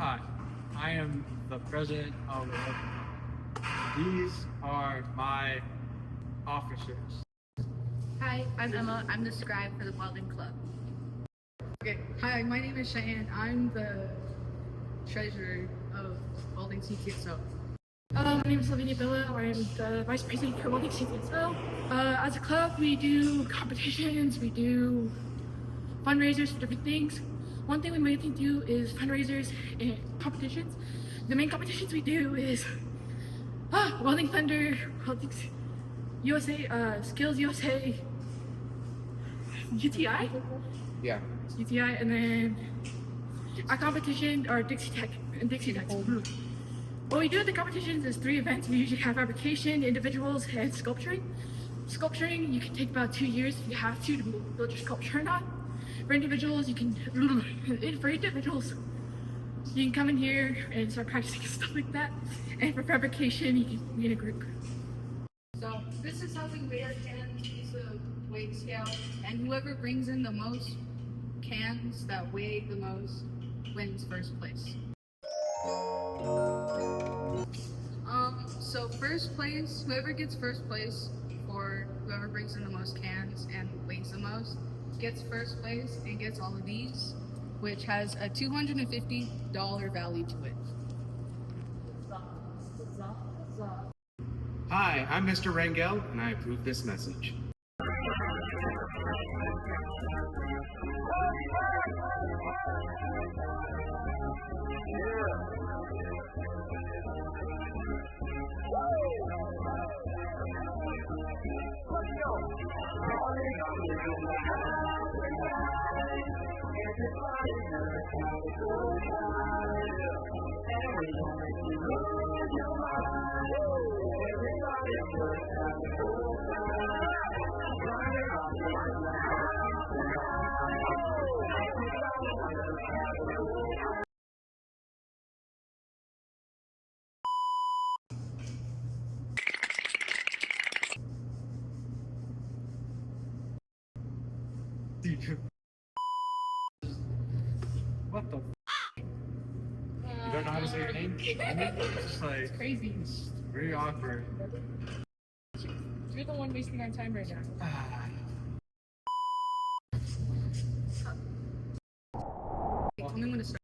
Hi, I am the president of the Welding Club. These are my officers. Hi, I'm Emma. I'm the scribe for the Welding Club. Okay, hi, my name is Cheyenne. I'm the treasurer of Welding CTSO. My name is Lavinia Billa. I'm the vice president for Welding CTSO. As a club, we do competitions, we do fundraisers for different things. One thing we mainly do is fundraisers and competitions. The main competitions we do is Welding Thunder, Welding USA, Skills USA, UTI? Yeah. UTI, and then our competition are Dixie Tech and Dixie Tech. What we do at the competitions is 3 events. We usually have fabrication, individuals, and sculpturing. Sculpturing, you can take about 2 years if you have to build your sculpture or not. For individuals, you can come in here and start practicing and stuff like that. And for fabrication, you can be in a group. So this is how we weigh our cans. It's a weight scale, and whoever brings in the most cans that weigh the most wins first place. So first place, whoever gets first place, or whoever brings in the most cans and weighs the most, gets first place and gets all of these, which has a $250 value to it. Hi, I'm Mr. Rangel, and I approve this message. What the? You don't know how to say your name? It's just like, It's crazy. it's very awkward. You're the one wasting our time right now. Tell me when to start.